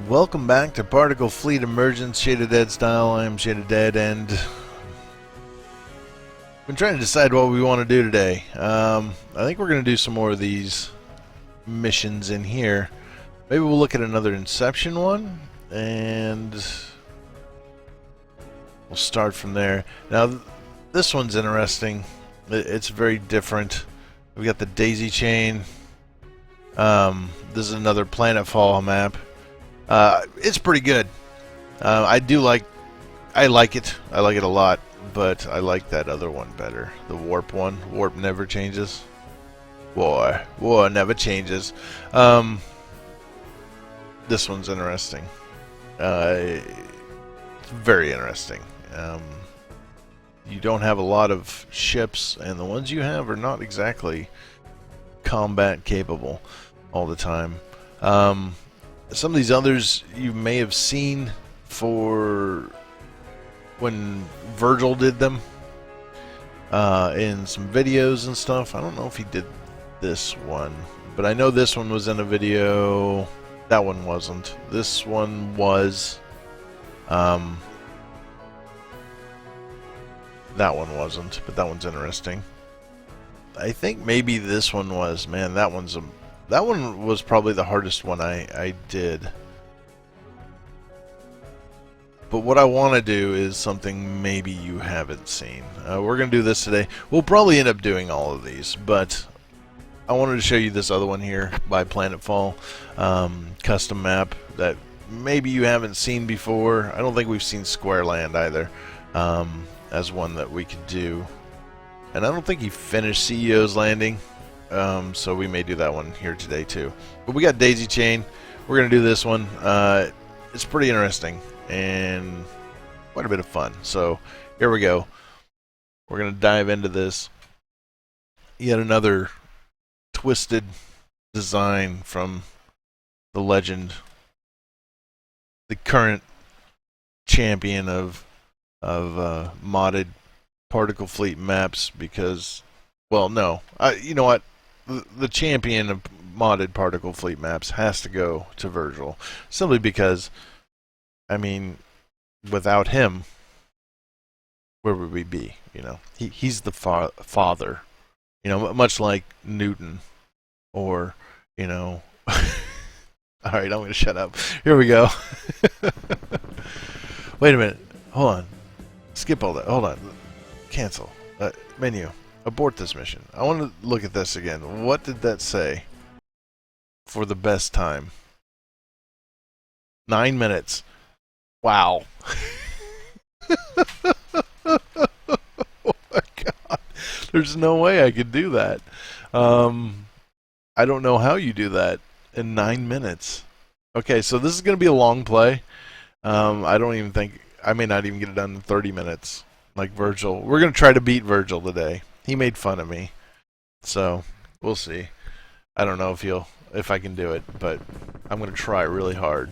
Welcome back to Particle Fleet Emergence, Shaded Dead style. I am Shaded Dead, and been trying to decide what we want to do today. I think we're going to do some more of these missions in here. Maybe we'll look at another Inception one, and we'll start from there. Now, this one's interesting. It's very different. We got the daisy chain. This is another planetfall map. It's pretty good. I like it a lot, but I like that other one better. The warp one. Warp never changes. War never changes. This one's interesting. It's very interesting. You don't have a lot of ships, and the ones you have are not exactly combat capable all the time. Some of these others you may have seen for when Virgil did them in some videos and stuff. I don't know if he did this one, but I know this one was in a video. That one wasn't. This one was. That one wasn't, but that one's interesting. I think maybe this one was. Man, that one was probably the hardest one I did. But what I want to do is something maybe you haven't seen. We're going to do this today. We'll probably end up doing all of these, but I wanted to show you this other one here by Planetfall. Custom map that maybe you haven't seen before. I don't think we've seen Square Land either as one that we could do. And I don't think he finished CEO's Landing. So we may do that one here today too. But we got Daisy Chain. We're going to do this one. It's pretty interesting and quite a bit of fun. So here we go. We're going to dive into this. Yet another twisted design from the legend, the current champion of modded particle fleet maps. Because, well, no, you know what? The champion of modded particle fleet maps has to go to Virgil, simply because, I mean, without him, where would we be? You know, he's the father. You know, much like Newton, or, you know. All right, I'm going to shut up. Here we go. Wait a minute. Hold on. Skip all that. Hold on. Cancel. Menu. Abort this mission. I want to look at this again. What did that say? For the best time. 9 minutes. Wow. Oh my god. There's no way I could do that. I don't know how you do that in 9 minutes. Okay, so this is going to be a long play. I don't even think... I may not even get it done in 30 minutes. Like Virgil. We're going to try to beat Virgil today. He made fun of me, so we'll see. I don't know if I can do it, but I'm going to try really hard.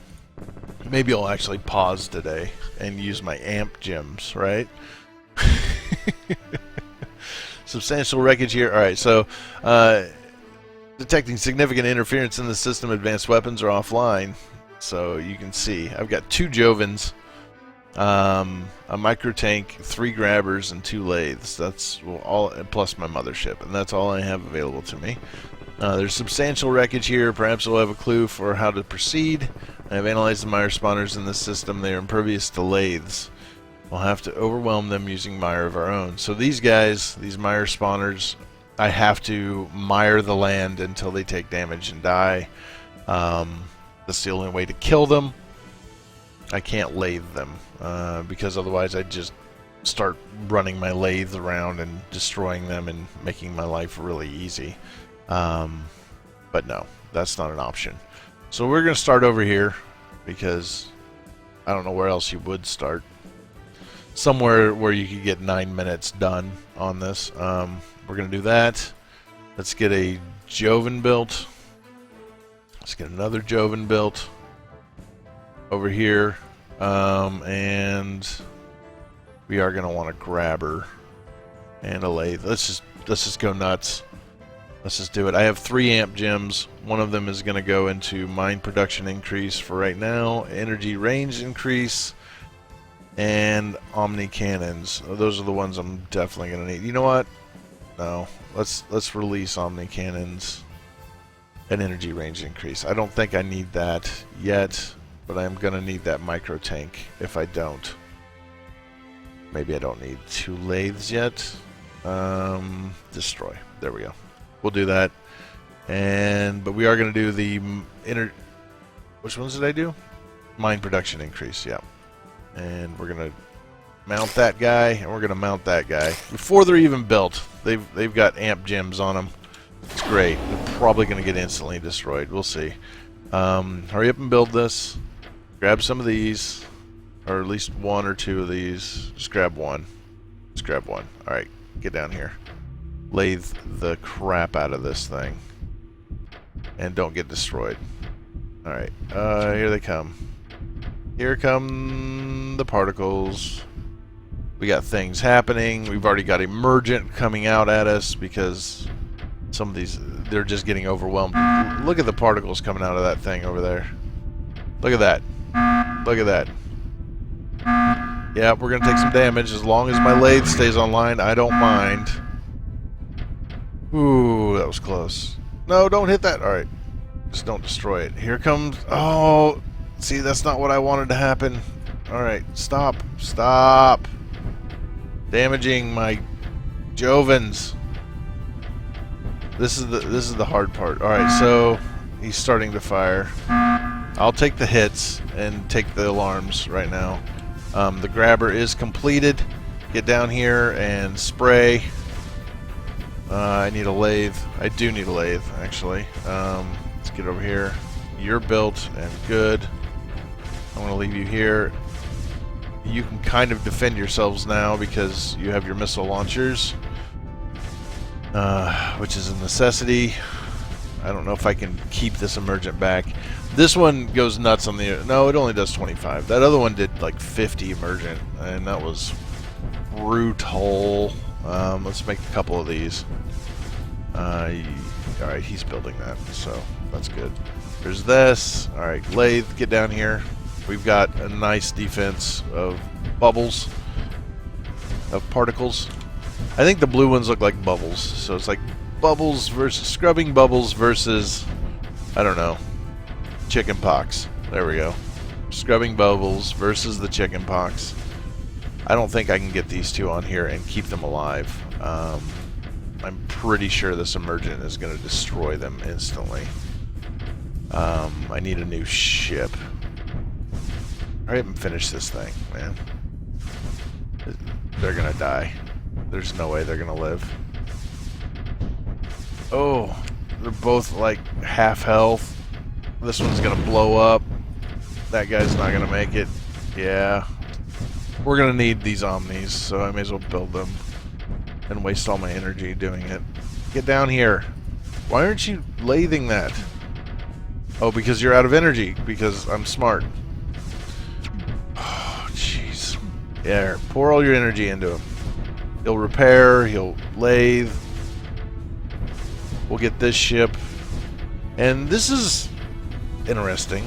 Maybe I'll actually pause today and use my amp gems, right? Substantial wreckage here. All right, so detecting significant interference in the system. Advanced weapons are offline, so you can see I've got 2 Jovens. A micro tank, 3 grabbers, and 2 lathes. That's all, plus my mothership, and that's all I have available to me. There's substantial wreckage here. Perhaps we'll have a clue for how to proceed. I have analyzed the mire spawners in this system. They are impervious to lathes. We'll have to overwhelm them using mire of our own. So these guys, these mire spawners, I have to mire the land until they take damage and die. That's the only way to kill them. I can't lathe them, because otherwise I'd just start running my lathe around and destroying them and making my life really easy. But no, that's not an option. So we're going to start over here, because I don't know where else you would start. Somewhere where you could get 9 minutes done on this. We're going to do that. Let's get a Joven built. Let's get another Joven built over here, and we are going to want a grabber and a lathe. Let's just go nuts. Let's just do it. I have 3 amp gems. One of them is going to go into mine production increase for right now, energy range increase, and omni cannons. Those are the ones I'm definitely going to need. You know what? No. Let's release omni cannons and energy range increase. I don't think I need that yet, but I'm going to need that micro tank if I don't. Maybe I don't need 2 lathes yet. Destroy. There we go. We'll do that. But we are going to do the which ones did I do? Mine production increase, yeah. And we're going to mount that guy, and we're going to mount that guy. Before they're even built, they've got amp gems on them. It's great. They're probably going to get instantly destroyed. We'll see. Hurry up and build this. Grab some of these, or at least 1 or 2 of these. Just grab one. Just grab one. Alright, get down here. Lathe the crap out of this thing. And don't get destroyed. Alright, here they come. Here come the particles. We got things happening. We've already got emergent coming out at us because some of these, they're just getting overwhelmed. Look at the particles coming out of that thing over there. Look at that. Look at that. Yeah, we're going to take some damage. As long as my lathe stays online, I don't mind. Ooh, that was close. No, don't hit that. Alright. Just don't destroy it. Here comes... Oh! See, that's not what I wanted to happen. Alright, stop. Stop! Damaging my Jovens. This is the hard part. Alright, so... He's starting to fire. I'll take the hits and take the alarms right now. The grabber is completed. Get down here and spray. I need a lathe. I do need a lathe, actually. Let's get over here. You're built and good. I'm going to leave you here. You can kind of defend yourselves now because you have your missile launchers, which is a necessity. I don't know if I can keep this emergent back. This one goes nuts on the... No, it only does 25. That other one did like 50 emergent, and that was brutal. Let's make a couple of these. Alright, he's building that, so that's good. There's this. Alright, lathe, get down here. We've got a nice defense of bubbles, of particles. I think the blue ones look like bubbles, so it's like bubbles versus scrubbing bubbles versus, I don't know, chicken pox. There we go. Scrubbing bubbles versus the chicken pox. I don't think I can get these two on here and keep them alive. I'm pretty sure this emergent is going to destroy them instantly. I need a new ship. Hurry up and finish this thing, man. They're going to die. There's no way they're going to live. Oh, they're both like half health. This one's going to blow up. That guy's not going to make it. Yeah. We're going to need these omnis, so I may as well build them and waste all my energy doing it. Get down here. Why aren't you lathing that? Oh, because you're out of energy. Because I'm smart. Oh, jeez. Yeah, pour all your energy into him. He'll repair. He'll lathe. We'll get this ship. And this is interesting.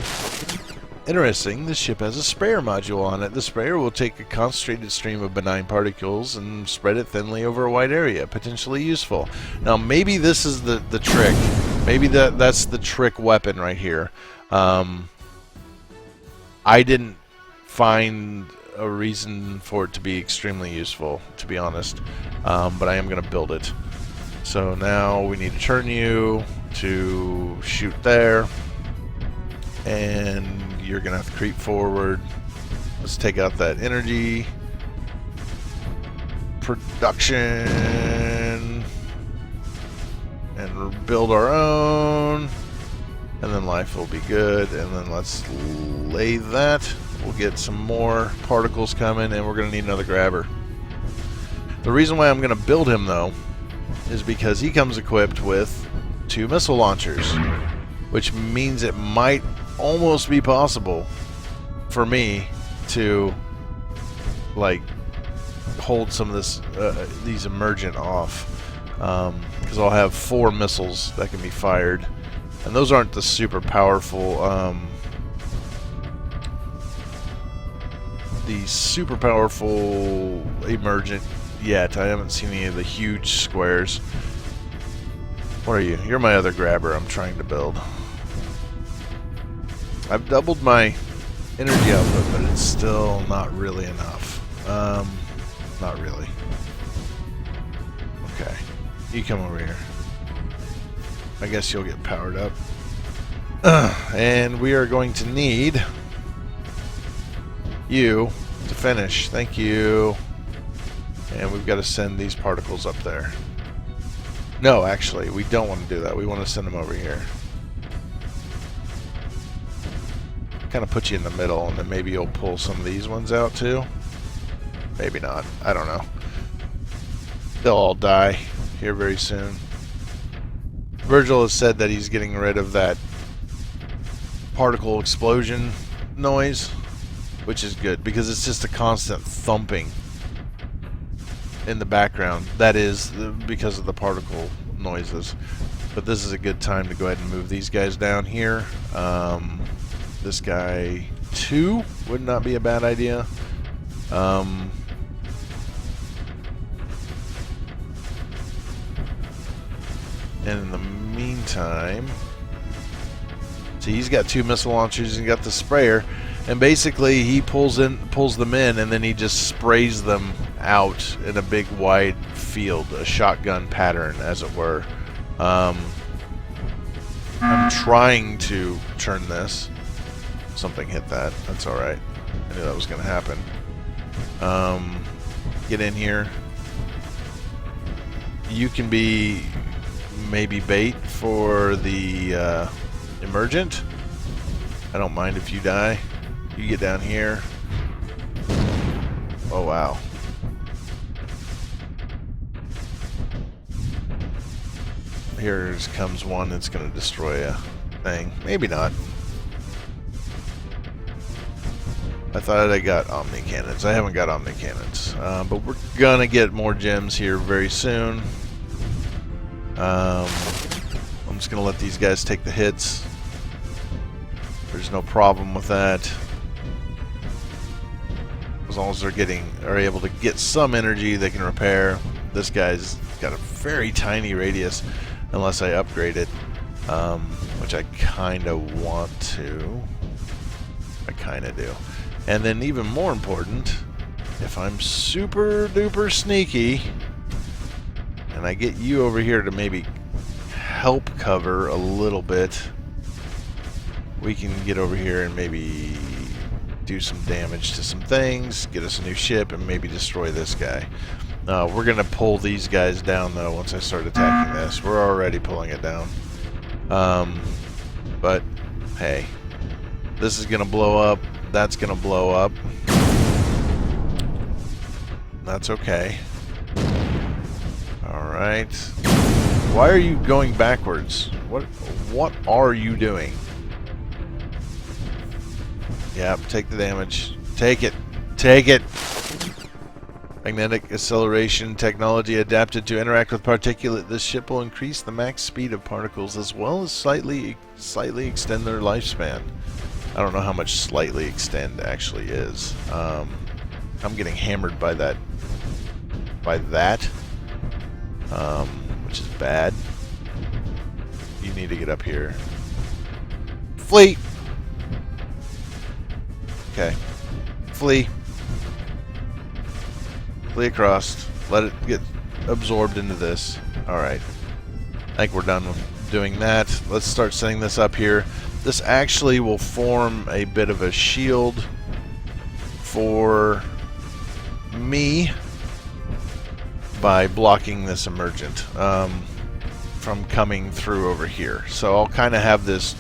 Interesting, this ship has a sprayer module on it. The sprayer will take a concentrated stream of benign particles and spread it thinly over a wide area, potentially useful. Now, maybe this is the trick. Maybe that's the trick weapon right here. I didn't find a reason for it to be extremely useful, to be honest. But I am going to build it. So now we need to turn you to shoot there. And you're going to have to creep forward. Let's take out that energy. Production. And build our own. And then life will be good. And then let's lathe that. We'll get some more particles coming, and we're going to need another grabber. The reason why I'm going to build him, though, is because he comes equipped with 2 missile launchers, which means it might almost be possible for me to like hold some of this these emergent off. because I'll have 4 missiles that can be fired, and those aren't the super powerful. The super powerful emergent yet. I haven't seen any of the huge squares. What are you? You're my other grabber I'm trying to build. I've doubled my energy output, but it's still not really enough. Not really. Okay. You come over here. I guess you'll get powered up. And we are going to need you to finish. Thank you. And we've got to send these particles up there. No, actually, we don't want to do that. We want to send them over here. Kind of put you in the middle, and then maybe you'll pull some of these ones out too. Maybe not. I don't know. They'll all die here very soon. Virgil has said that he's getting rid of that particle explosion noise, which is good because it's just a constant thumping in the background. That is because of the particle noises. But this is a good time to go ahead and move these guys down here. This guy 2 would not be a bad idea. And in the meantime, see, he's got 2 missile launchers and got the sprayer, and basically he pulls them in, and then he just sprays them out in a big wide field, a shotgun pattern, as it were. I'm trying to turn this. Something hit that. That's all right. I knew that was going to happen. Get in here. You can be maybe bait for the emergent. I don't mind if you die. You get down here. Oh wow. Here comes one that's going to destroy a thing. Maybe not. I thought I got omni cannons. I haven't got omni cannons, but we're gonna get more gems here very soon. I'm just gonna let these guys take the hits. There's no problem with that, as long as are able to get some energy they can repair. This guy's got a very tiny radius, unless I upgrade it, which I kind of want to. I kind of do. And then even more important, if I'm super duper sneaky and I get you over here to maybe help cover a little bit, we can get over here and maybe do some damage to some things, get us a new ship, and maybe destroy this guy. We're going to pull these guys down though once I start attacking this. We're already pulling it down. But hey, this is going to blow up. That's gonna blow up. That's okay. Alright. Why are you going backwards? What are you doing? Yep, take the damage. Take it. Take it! Magnetic acceleration technology adapted to interact with particulate. This ship will increase the max speed of particles as well as slightly extend their lifespan. I don't know how much slightly extend actually is. I'm getting hammered by that, which is bad. You need to get up here. Flee! Okay. Flee. Flee across. Let it get absorbed into this. Alright. I think we're done with doing that. Let's start setting this up here. This actually will form a bit of a shield for me by blocking this emergent from coming through over here. So I'll kind of have this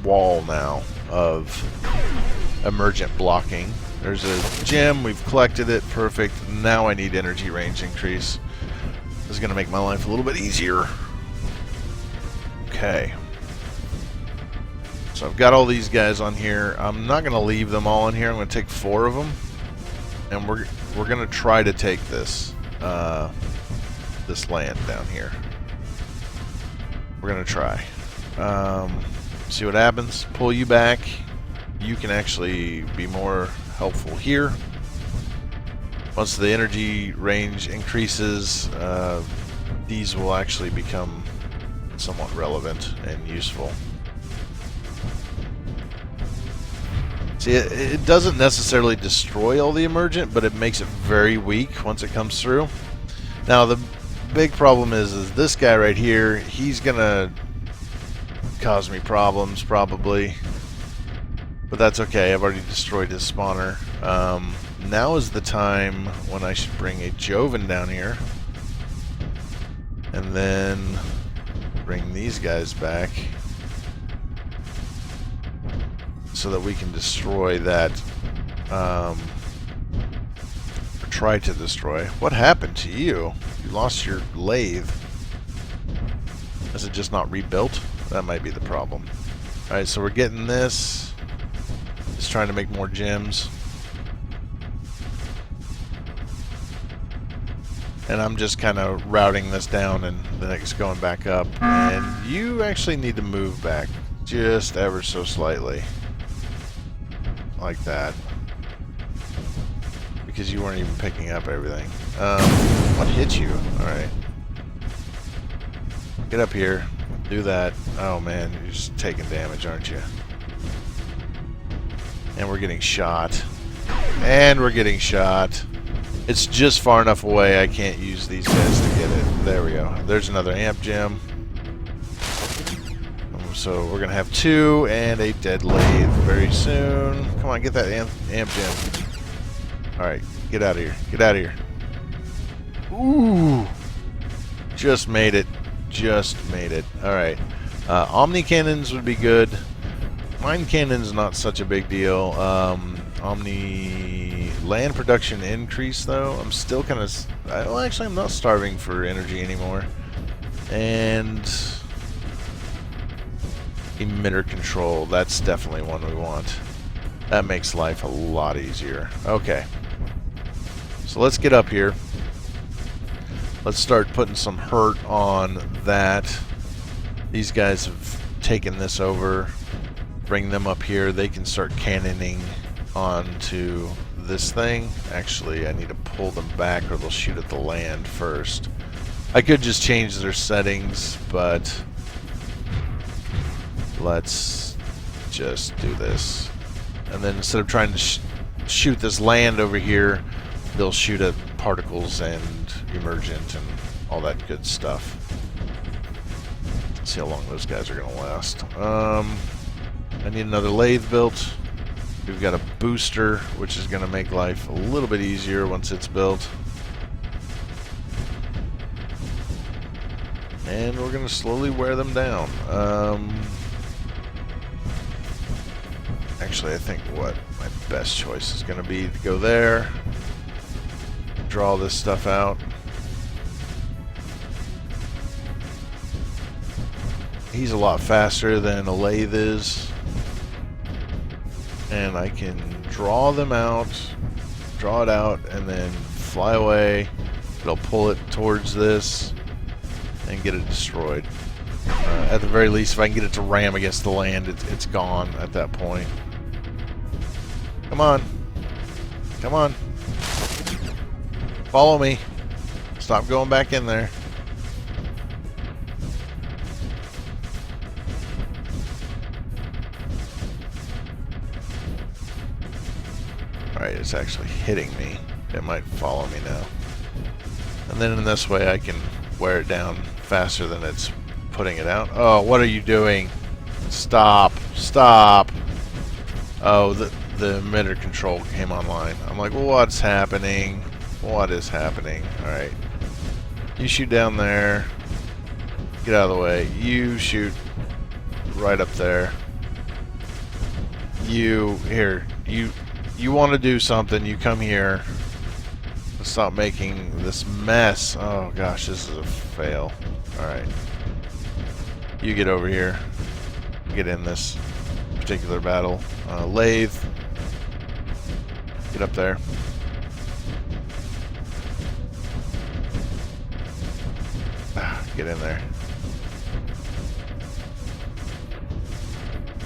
wall now of emergent blocking. There's a gem, we've collected it, perfect. Now I need energy range increase. This is going to make my life a little bit easier. Okay. So I've got all these guys on here. I'm not going to leave them all in here. I'm going to take 4 of them. And we're going to try to take this. this land down here. We're going to try. See what happens. Pull you back. You can actually be more helpful here. Once the energy range increases, these will actually become somewhat relevant and useful. See, it doesn't necessarily destroy all the emergent, but it makes it very weak once it comes through. Now, the big problem is this guy right here. He's gonna cause me problems, probably. But that's okay. I've already destroyed his spawner. Now is the time when I should bring a Joven down here. And then bring these guys back. So that we can destroy that, or try to destroy. What happened to you? You lost your lathe. Is it just not rebuilt? That might be the problem. Alright, so we're getting this. Just trying to make more gems. And I'm just kind of routing this down and then it's going back up. And you actually need to move back just ever so slightly. Like that. Because you weren't even picking up everything. What hit you? Alright. Get up here. Do that. Oh man, you're just taking damage, aren't you? And we're getting shot. And we're getting shot. It's just far enough away I can't use these guys to get it. There we go. There's another amp gem. So we're going to have 2 and a dead lathe very soon. Come on, get that amp gem. Alright, get out of here. Get out of here. Ooh! Just made it. Just made it. Alright. Omni cannons would be good. Mine cannon's not such a big deal. Omni land production increase, though. I'm still kind of... Well, actually, I'm not starving for energy anymore. And... emitter control. That's definitely one we want. That makes life a lot easier. Okay. So let's get up here. Let's start putting some hurt on that. These guys have taken this over. Bring them up here. They can start cannoning onto this thing. Actually, I need to pull them back or they'll shoot at the land first. I could just change their settings, but let's just do this. And then instead of trying to shoot this land over here, they'll shoot at particles and emergent and all that good stuff. Let's see how long those guys are going to last. I need another lathe built. We've got a booster, which is going to make life a little bit easier once it's built. And we're going to slowly wear them down. Actually, I think what my best choice is going to be to go there, draw this stuff out. He's a lot faster than a lathe is. And I can draw them out, draw it out, and then fly away. It'll pull it towards this and get it destroyed. At the very least, if I can get it to ram against the land, it's gone at that point. Come on. Come on. Follow me. Stop going back in there. Alright, it's actually hitting me. It might follow me now. And then in this way I can wear it down faster than it's putting it out. Oh, what are you doing? Stop. Stop. Oh, the emitter control came online. I'm like, what's happening? What is happening? Alright. You shoot down there. Get out of the way. You shoot right up there. Here. You want to do something, you come here. Stop making this mess. Oh gosh, this is a fail. Alright. You get over here. Get in this particular battle. Lathe. Get up there. Get in there.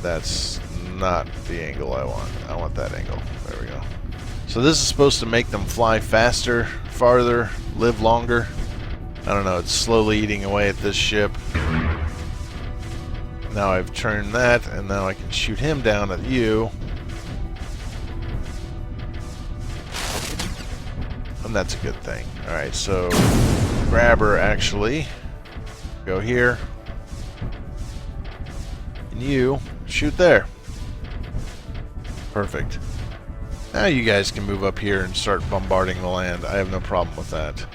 That's not the angle I want. I want that angle. There we go. So this is supposed to make them fly faster, farther, live longer. I don't know, it's slowly eating away at this ship. Now I've turned that, and now I can shoot him down at you. And that's a good thing. Alright, so grab her actually. Go here. And you shoot there. Perfect. Now you guys can move up here and start bombarding the land. I have no problem with that.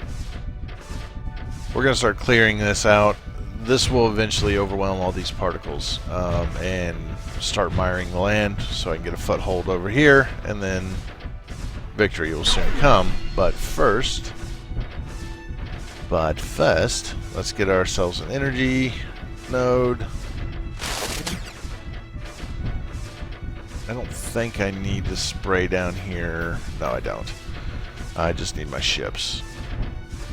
We're going to start clearing this out. This will eventually overwhelm all these particles and start miring the land so I can get a foothold over here, and then victory will soon come. But first, let's get ourselves an energy node. I don't think I need to spray down here. No, I don't. I just need my ships.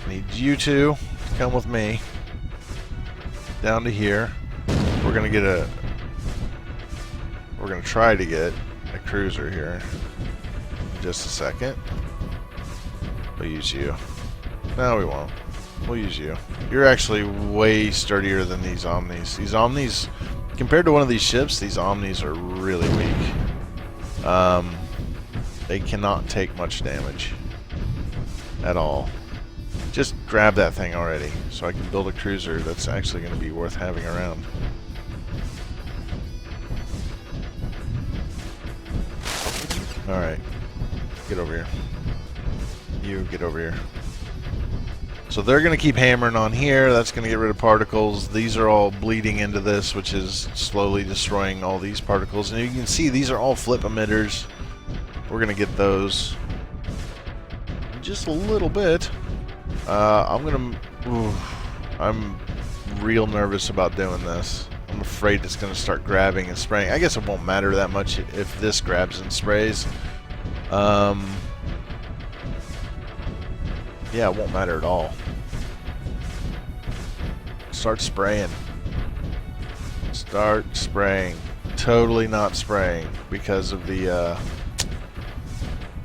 I need you two to come with me down to here. We're gonna try to get a cruiser here in just a second. We'll use you. No, we won't. We'll use you. You're actually way sturdier than these Omnis. These Omnis, compared to one of these ships, these Omnis are really weak. They cannot take much damage at all. Just grab that thing already, so I can build a cruiser that's actually going to be worth having around. Alright. Get over here. You get over here. So they're going to keep hammering on here. That's going to get rid of particles. These are all bleeding into this, which is slowly destroying all these particles. And you can see these are all flip emitters. We're going to get those in just a little bit. I'm real nervous about doing this. I'm afraid it's going to start grabbing and spraying. I guess it won't matter that much if this grabs and sprays. Yeah, it won't matter at all. Start spraying. Start spraying. Totally not spraying because of the,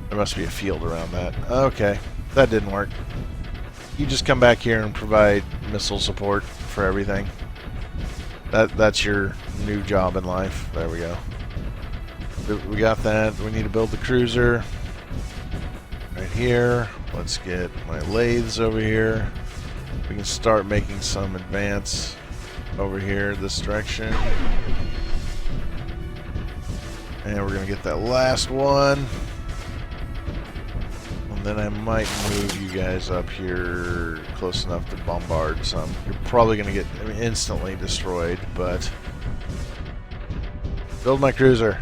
there must be a field around that. Okay, that didn't work. You just come back here and provide missile support for everything. That's your new job in life. There we go. We got that. We need to build the cruiser right here. Let's get my lathes over here. We can start making some advance over here this direction. And we're going to get that last one. And then I might move you guys up here close enough to bombard some. You're probably going to get instantly destroyed, but build my cruiser.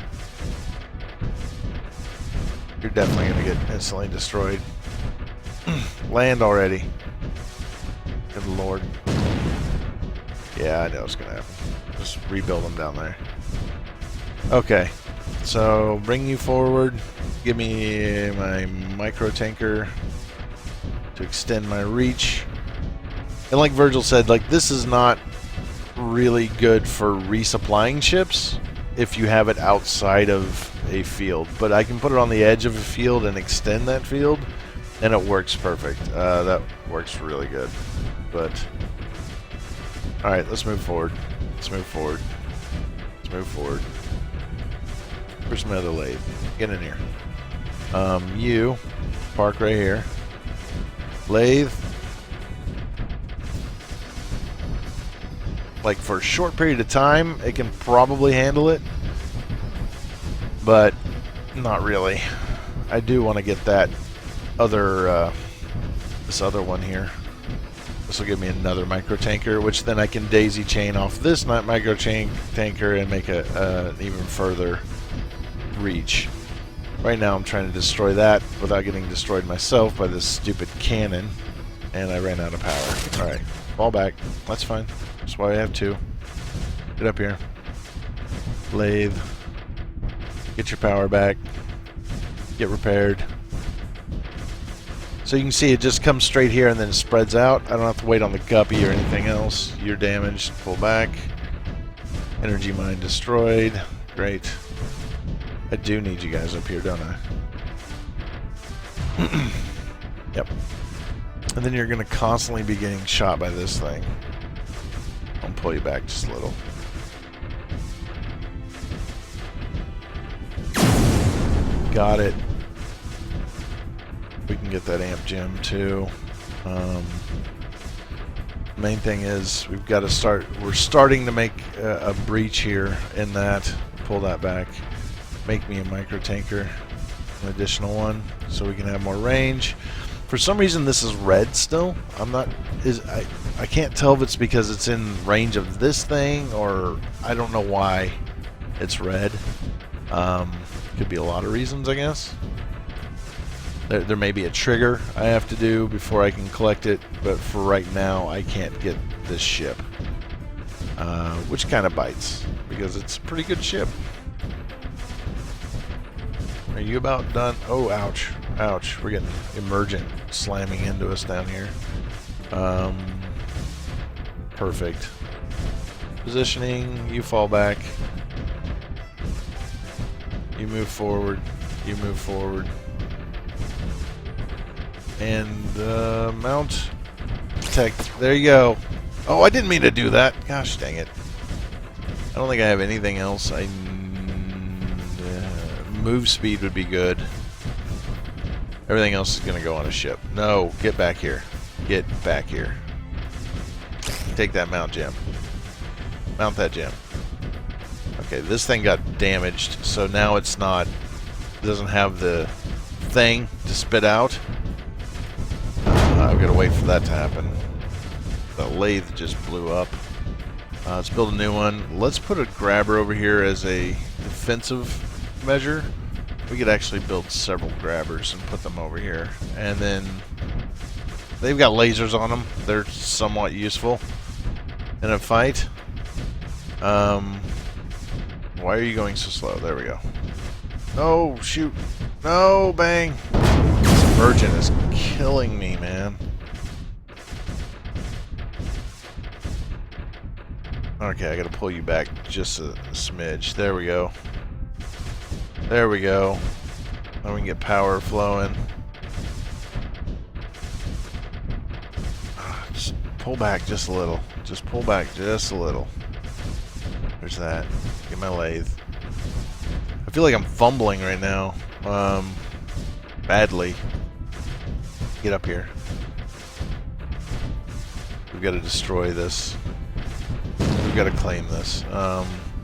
You're definitely going to get instantly destroyed. Land already. Good lord. Yeah, I know it's going to happen. Just rebuild them down there. Okay. So, bring you forward. Give me my micro tanker to extend my reach. And like Virgil said, like, this is not really good for resupplying ships if you have it outside of a field. But I can put it on the edge of a field and extend that field, and it works perfect. That works really good. But alright, let's move forward. Let's move forward. Let's move forward. Where's my other lathe? Get in here. You park right here. Lathe. Like, for a short period of time, it can probably handle it, but not really. I do want to get that other, this other one here. This will give me another micro tanker, which then I can daisy chain off this micro tanker and make an even further reach. Right now I'm trying to destroy that without getting destroyed myself by this stupid cannon, and I ran out of power. Alright, fall back. That's fine. That's why I have two. Get up here. Lathe. Get your power back. Get repaired. So you can see it just comes straight here and then it spreads out. I don't have to wait on the guppy or anything else. You're damaged. Pull back. Energy mine destroyed. Great. I do need you guys up here, don't I? Yep. And then you're going to constantly be getting shot by this thing. I'll pull you back just a little. Got it. We can get that amp gem too. Main thing is we've got to start. We're starting to make a breach here in that. Pull that back. Make me a micro tanker, an additional one, so we can have more range. For some reason, this is red still. I can't tell if it's because it's in range of this thing or I don't know why it's red. Could be a lot of reasons, I guess. There may be a trigger I have to do before I can collect it, but for right now I can't get this ship. Which kind of bites, because it's a pretty good ship. Are you about done? Oh, ouch. Ouch. We're getting emergent slamming into us down here. Perfect. Positioning, you fall back. You move forward. You move forward. And mount. Protect. There you go. Oh, I didn't mean to do that. Gosh dang it. I don't think I have anything else. Move speed would be good. Everything else is going to go on a ship. No, get back here. Get back here. Take that mount gem. Mount that gem. Okay, this thing got damaged, so now it's not... It doesn't have the thing to spit out. I've got to wait for that to happen. The lathe just blew up. Let's build a new one. Let's put a grabber over here as a defensive measure. We could actually build several grabbers and put them over here. And then they've got lasers on them. They're somewhat useful in a fight. Why are you going so slow? There we go. Oh, shoot. No, bang. This Emergent is killing me, man. Okay, I gotta pull you back just a smidge. There we go. There we go. Now we can get power flowing. Just pull back just a little. Just pull back just a little. There's that. Get my lathe. I feel like I'm fumbling right now. Badly. Get up here. We've got to destroy this. We've got to claim this.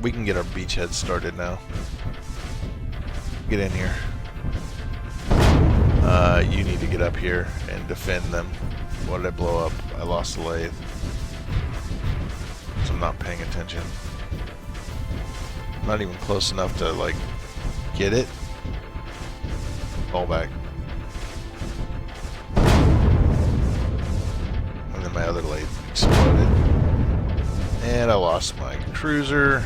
We can get our beachhead started now. Get in here. You need to get up here and defend them. What did I blow up? I lost the lathe. So I'm not paying attention. I'm not even close enough to, like, get it. Fall back. And then my other lathe exploded. And I lost my cruiser.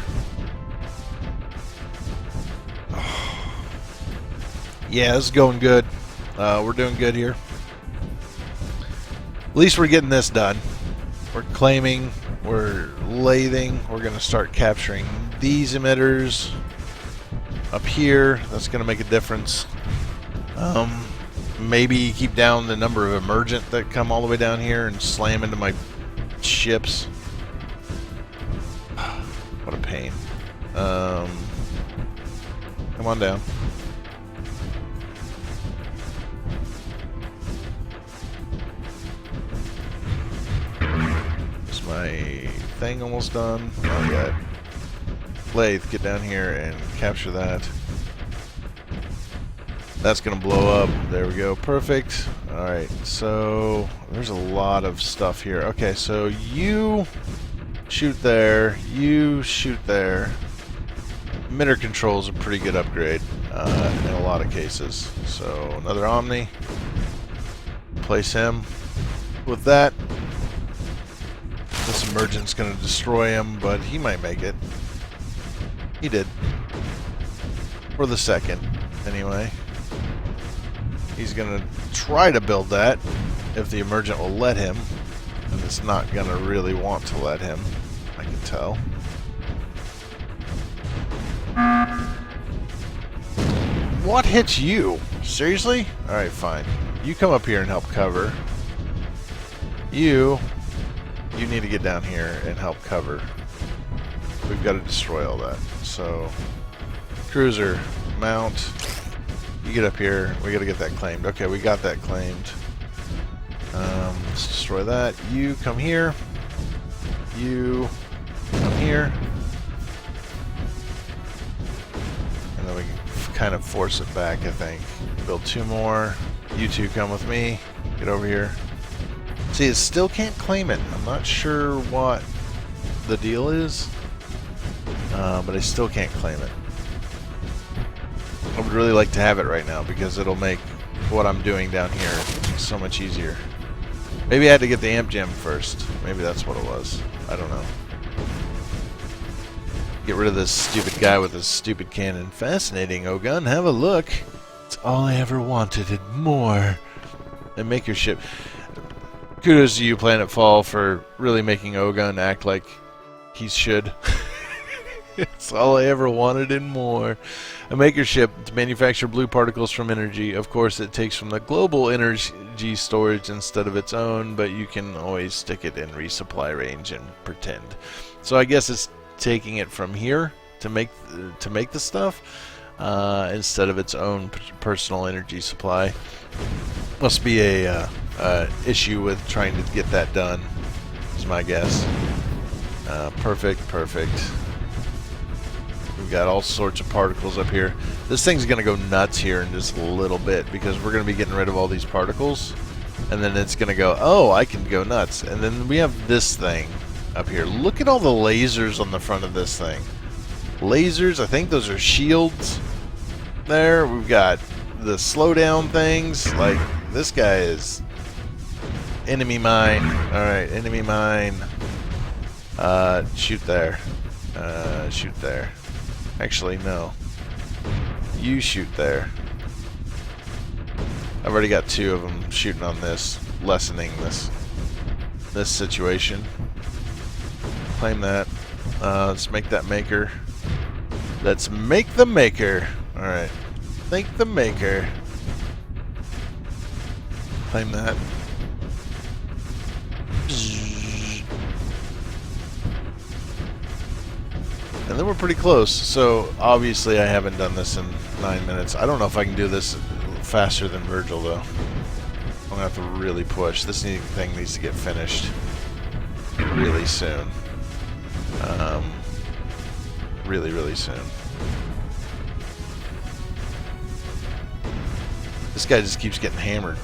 Yeah, this is going good. We're doing good here. At least we're getting this done. We're claiming, we're lathing, we're going to start capturing these emitters up here. That's going to make a difference. Maybe keep down the number of emergent that come all the way down here and slam into my ships. What a pain. Come on down. Is my thing almost done? Not yet. Lathe, get down here and capture that. That's gonna blow up. There we go. Perfect. Alright, so there's a lot of stuff here. Okay, so you shoot there, you shoot there. Emitter control is a pretty good upgrade in a lot of cases. So another Omni. Place him with that. This Emergent's gonna destroy him, but he might make it. He did. For the second, anyway. He's going to try to build that if the Emergent will let him. And it's not going to really want to let him, I can tell. What hits you? Seriously? Alright, fine. You come up here and help cover. You need to get down here and help cover. We've got to destroy all that. So, cruiser, mount. You get up here. We got to get that claimed. Okay, we got that claimed. Let's destroy that. You come here. You come here. And then we can kind of force it back, I think. Build 2 more. You 2 come with me. Get over here. See, it still can't claim it. I'm not sure what the deal is, but I still can't claim it. I would really like to have it right now because it'll make what I'm doing down here so much easier. Maybe I had to get the amp gem first. Maybe that's what it was. I don't know. Get rid of this stupid guy with his stupid cannon. Fascinating, Ogun. Have a look. It's all I ever wanted and more. And make your ship. Kudos to you, Planetfall, for really making Ogun act like he should. It's all I ever wanted and more. A maker ship to manufacture blue particles from energy. Of course, it takes from the global energy storage instead of its own, but you can always stick it in resupply range and pretend. So I guess it's taking it from here to make the stuff instead of its own personal energy supply. Must be a issue with trying to get that done, is my guess. Perfect. We've got all sorts of particles up here. This thing's going to go nuts here in just a little bit because we're going to be getting rid of all these particles. And then it's going to go, oh, I can go nuts. And then we have this thing up here. Look at all the lasers on the front of this thing. Lasers, I think those are shields there. We've got the slowdown things. Like, this guy is enemy mine. Alright, enemy mine. Shoot there. Shoot there. Actually, no. You shoot there. I've already got 2 of them shooting on this, lessening this situation. Claim that. Let's make that maker. Let's make the maker. Alright. Make the maker. Claim that. And then we're pretty close. So obviously I haven't done this in 9 minutes. I don't know if I can do this faster than Virgil though. I'm gonna have to really push. This thing needs to get finished really soon. Really soon. This guy just keeps getting hammered.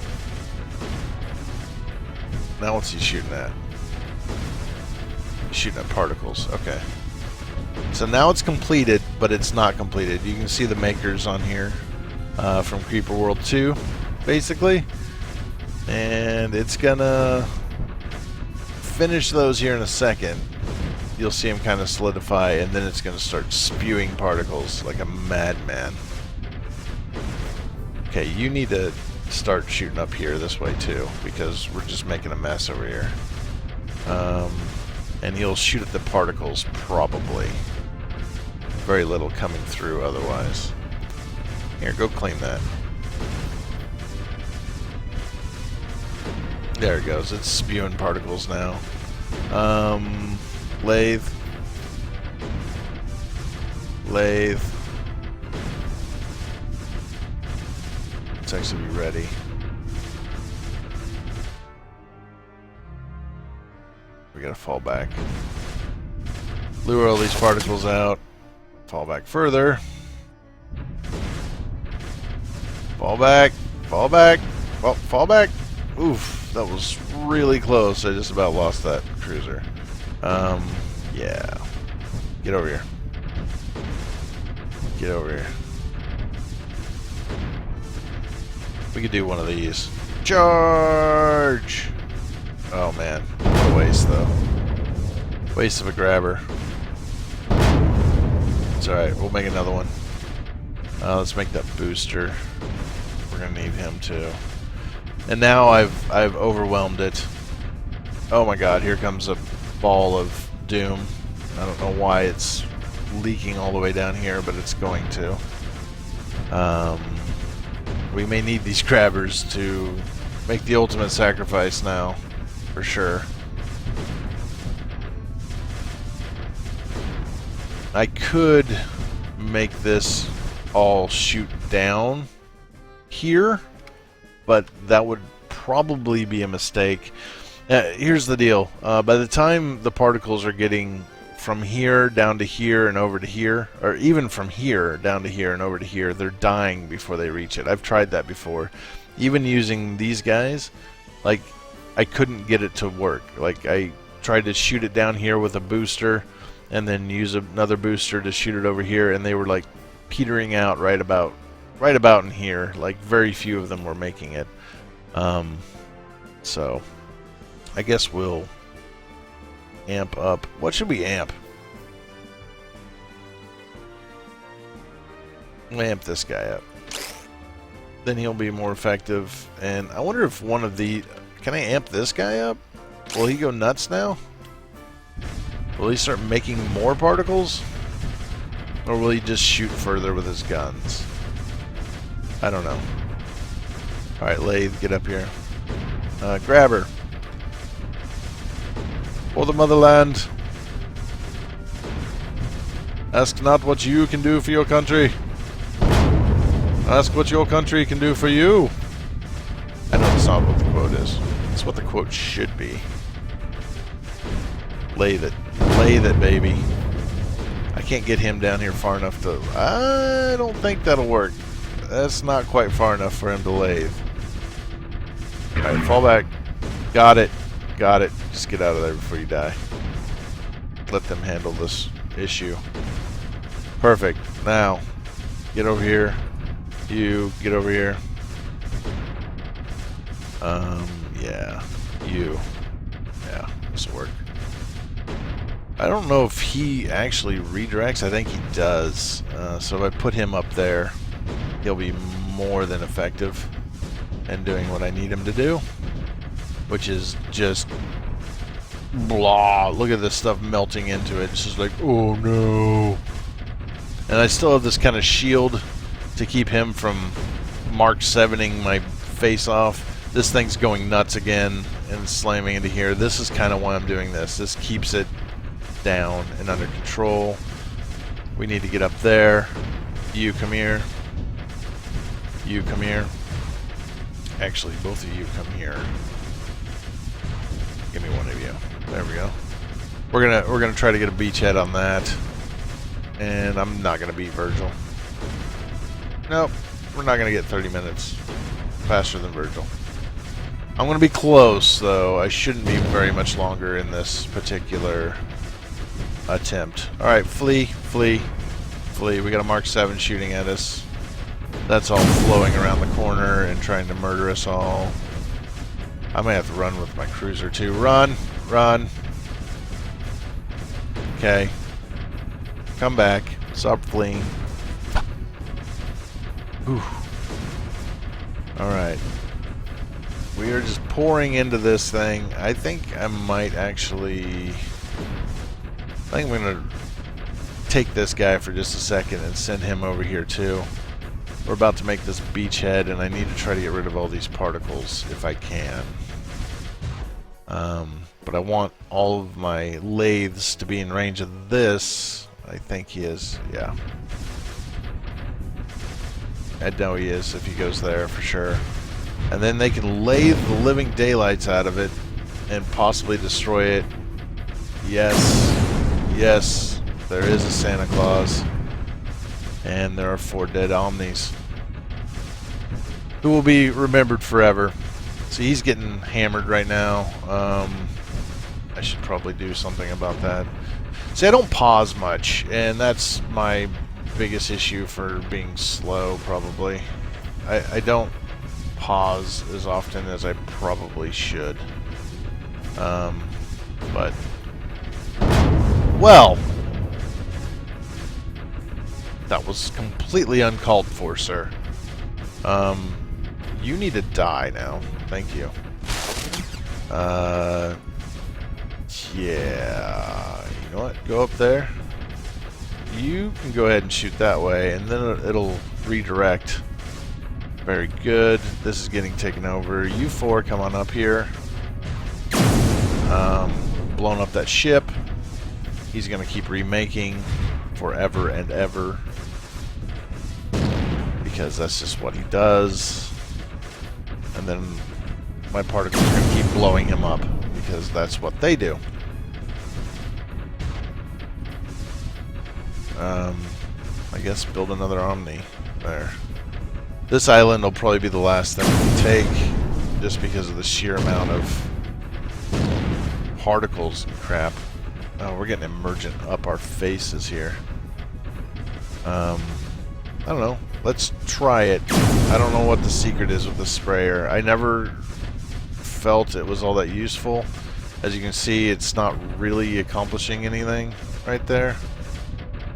Now what's he shooting at? He's shooting at particles. Okay. So now it's completed, but it's not completed. You can see the makers on here from Creeper World 2, basically. And it's gonna finish those here in a second. You'll see them kind of solidify, and then it's gonna start spewing particles like a madman. Okay, you need to start shooting up here this way too, because we're just making a mess over here. And you'll shoot at the particles, probably. Very little coming through otherwise. Here, go claim that. There it goes. It's spewing particles now. Lathe. Lathe. Let's actually be ready. We gotta fall back. Lure all these particles out. Fall back further. Fall back. Fall back. Fall back. Oof, that was really close. I just about lost that cruiser. Yeah. Get over here. Get over here. We could do one of these. Charge! Oh man, what a waste though. Waste of a grabber. It's alright, we'll make another one. Let's make that booster we're gonna need him too. And now I've overwhelmed it. Oh my god, here comes a ball of doom. I don't know why it's leaking all the way down here, but it's going to. We may need these grabbers to make the ultimate sacrifice now, for sure. I could make this all shoot down here, but that would probably be a mistake. Here's the deal. By the time the particles are getting from here down to here and over to here, or even from here down to here and over to here, they're dying before they reach it. I've tried that before. Even using these guys, like, I couldn't get it to work. Like, I tried to shoot it down here with a booster and then use another booster to shoot it over here, and they were like petering out right about in here. Like, very few of them were making it. So I guess we'll amp up. What should we amp? We'll amp this guy up. Then he'll be more effective. And I wonder if one of the... Can I amp this guy up? Will he go nuts now? Will he start making more particles? Or will he just shoot further with his guns? I don't know. Alright, Lathe, get up here. Grab her. For the motherland. Ask not what you can do for your country. Ask what your country can do for you. I know that's not what the quote is. It's what the quote should be. Lathe it. Lathe it, baby. I can't get him down here far enough to... I don't think that'll work. That's not quite far enough for him to lathe. Alright, fall back. Got it. Got it. Just get out of there before you die. Let them handle this issue. Perfect. Now, get over here. You, get over here. Yeah. You. Yeah, this will work. I don't know if he actually redirects. I think he does. So if I put him up there, he'll be more than effective in doing what I need him to do, which is just blah. Look at this stuff melting into it. It's just like, oh no. And I still have this kind of shield to keep him from Mark 7ing my face off. This thing's going nuts again and slamming into here. This is kind of why I'm doing this. This keeps it down and under control. We need to get up there. You come here. You come here. Actually, both of you come here. Give me one of you. There we go. We're gonna try to get a beachhead on that. And I'm not gonna beat Virgil. Nope. We're not gonna get 30 minutes faster than Virgil. I'm going to be close, though. I shouldn't be very much longer in this particular attempt. Alright, flee, flee, flee. We got a Mark 7 shooting at us. That's all flowing around the corner and trying to murder us all. I may have to run with my cruiser, too. Run! Run! Okay. Come back. Stop fleeing. Whew. Alright. We are just pouring into this thing. I think I might actually... I think I'm going to take this guy for just a second and send him over here too. We're about to make this beachhead and I need to try to get rid of all these particles if I can. But I want all of my lathes to be in range of this. I think he is, yeah. I know he is if he goes there for sure. And then they can lathe the living daylights out of it and possibly destroy it. Yes. Yes. There is a Santa Claus. And there are 4 dead Omnis. Who will be remembered forever. See, he's getting hammered right now. I should probably do something about that. See, I don't pause much. And that's my biggest issue for being slow, probably. I don't pause as often as I probably should. But well, that was completely uncalled for, sir. You need to die now. Thank you. Yeah. You know what? Go up there. You can go ahead and shoot that way, and then it'll redirect. Very good. This is getting taken over. You four, come on up here. Blown up that ship. He's going to keep remaking forever and ever. Because that's just what he does. And then my particles are going to keep blowing him up. Because that's what they do. I guess build another Omni. There. This island will probably be the last thing we take. Just because of the sheer amount of particles and crap. Oh, we're getting emergent up our faces here. I don't know. Let's try it. I don't know what the secret is with the sprayer. I never felt it was all that useful. As you can see, it's not really accomplishing anything right there.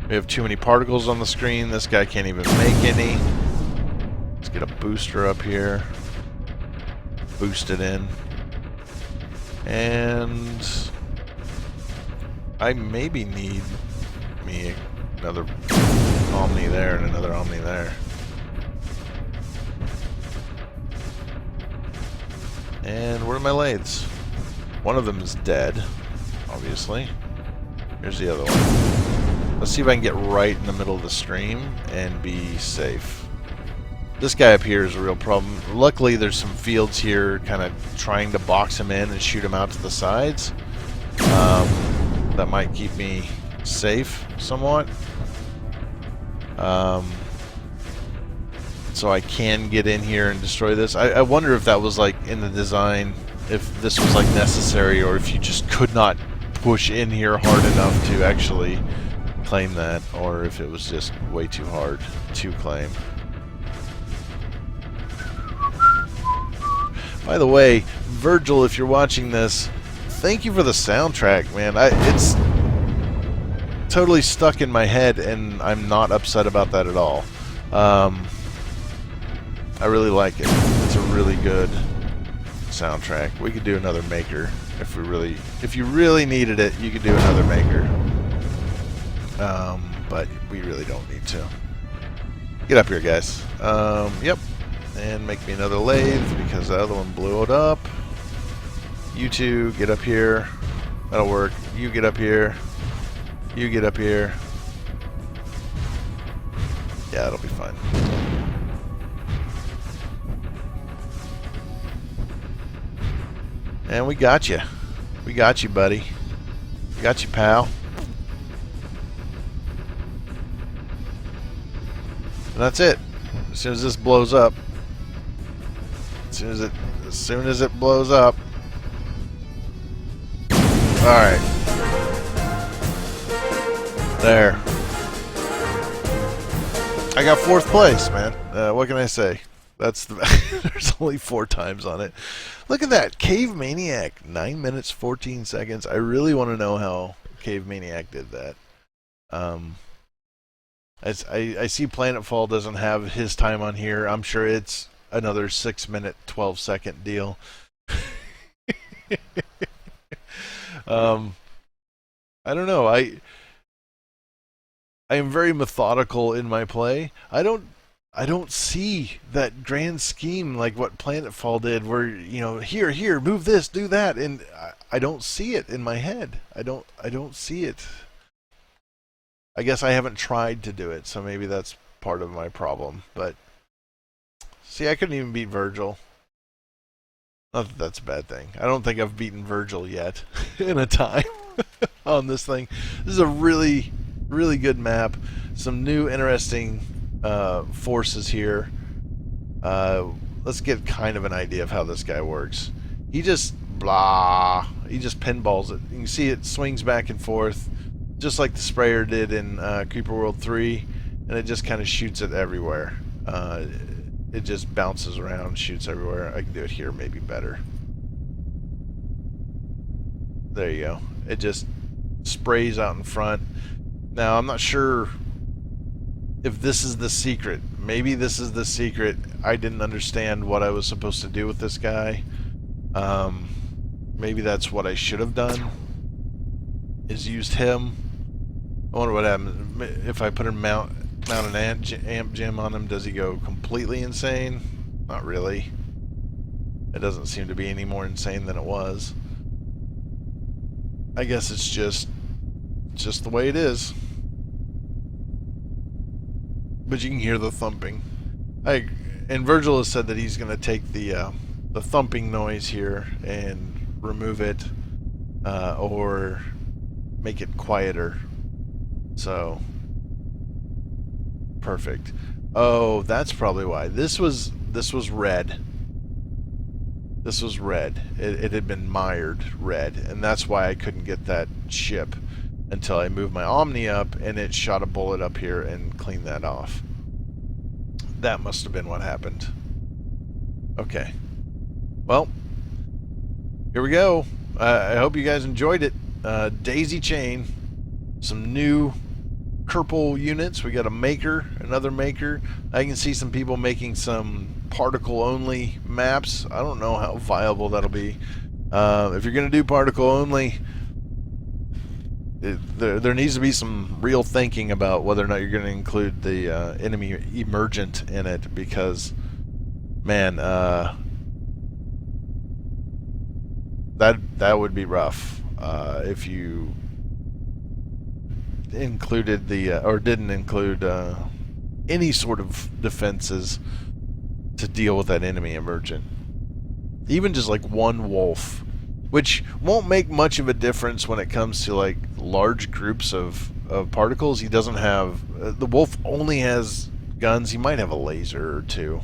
We have too many particles on the screen. This guy can't even make any. Let's get a booster up here. Boost it in. And I maybe need me another Omni there and another Omni there. And where are my lathes? One of them is dead, obviously. Here's the other one. Let's see if I can get right in the middle of the stream and be safe. This guy up here is a real problem. Luckily, there's some fields here kind of trying to box him in and shoot him out to the sides. That might keep me safe somewhat. So I can get in here and destroy this. I wonder if that was like in the design, if this was like necessary, or if you just could not push in here hard enough to actually claim that, or if it was just way too hard to claim. By the way, Virgil, if you're watching this, thank you for the soundtrack, man. It's totally stuck in my head, and I'm not upset about that at all. I really like it. It's a really good soundtrack. We could do another maker if you really needed it. You could do another maker, but we really don't need to. Get up here, guys. Yep. And make me another lathe because the other one blew it up. You two get up here. That'll work. You get up here. You get up here. Yeah, that'll be fine. And we got you. We got you, buddy. We got you, pal. And that's it. As soon as this blows up. As soon as it blows up. Alright. There. I got 4th place, man. What can I say? That's the there's only 4 times on it. Look at that. Cave Maniac. 9 minutes, 14 seconds. I really want to know how Cave Maniac did that. I see Planetfall doesn't have his time on here. I'm sure it's another 6 minute, 12-second deal. I don't know. I am very methodical in my play. I don't see that grand scheme like what Planetfall did, where here, move this, do that, and I don't see it in my head. I don't see it. I guess I haven't tried to do it, so maybe that's part of my problem. But see, I couldn't even beat Virgil. Not that that's a bad thing. I don't think I've beaten Virgil yet in a time on this thing. This is a really, really good map. Some new interesting forces here. Let's get kind of an idea of how this guy works. He just pinballs it. You can see it swings back and forth, just like the sprayer did in Creeper World 3, and it just kind of shoots it everywhere. It just bounces around, shoots everywhere. I can do it here maybe better. There you go. It just sprays out in front. Now, I'm not sure if this is the secret. Maybe this is the secret. I didn't understand what I was supposed to do with this guy. Maybe that's what I should have done, is used him. I wonder what happens if I put a mount an amp gem on him. Does he go completely insane? Not really. It doesn't seem to be any more insane than it was. I guess it's just the way it is. But you can hear the thumping. And Virgil has said that he's going to take the thumping noise here and remove it, or make it quieter. So, perfect. Oh, that's probably why. This was red. This was red. It had been mired red, and that's why I couldn't get that ship until I moved my Omni up, and it shot a bullet up here and cleaned that off. That must have been what happened. Okay. Well, here we go. I hope you guys enjoyed it. Daisy chain. Some new Kerpel units. We got a maker, another maker. I can see some people making some particle-only maps. I don't know how viable that'll be. If you're going to do particle-only, there needs to be some real thinking about whether or not you're going to include the enemy emergent in it, because, man, that would be rough if you included the or didn't include any sort of defenses to deal with that enemy emergent. Even just like one wolf, which won't make much of a difference when it comes to like large groups of particles. He doesn't have the wolf only has guns. He might have a laser or two,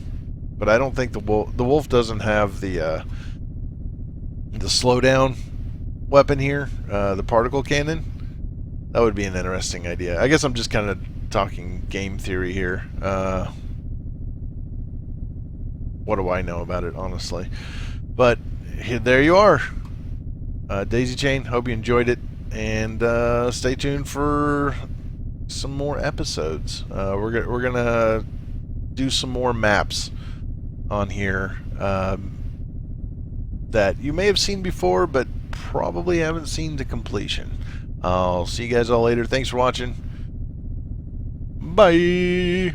but I don't think the wolf doesn't have the slowdown weapon here, the particle cannon. That would be an interesting idea. I guess I'm just kind of talking game theory here. What do I know about it, honestly? But there you are. Daisy chain. Hope you enjoyed it, and stay tuned for some more episodes. We're gonna do some more maps on here that you may have seen before, but probably haven't seen to completion. I'll see you guys all later. Thanks for watching. Bye.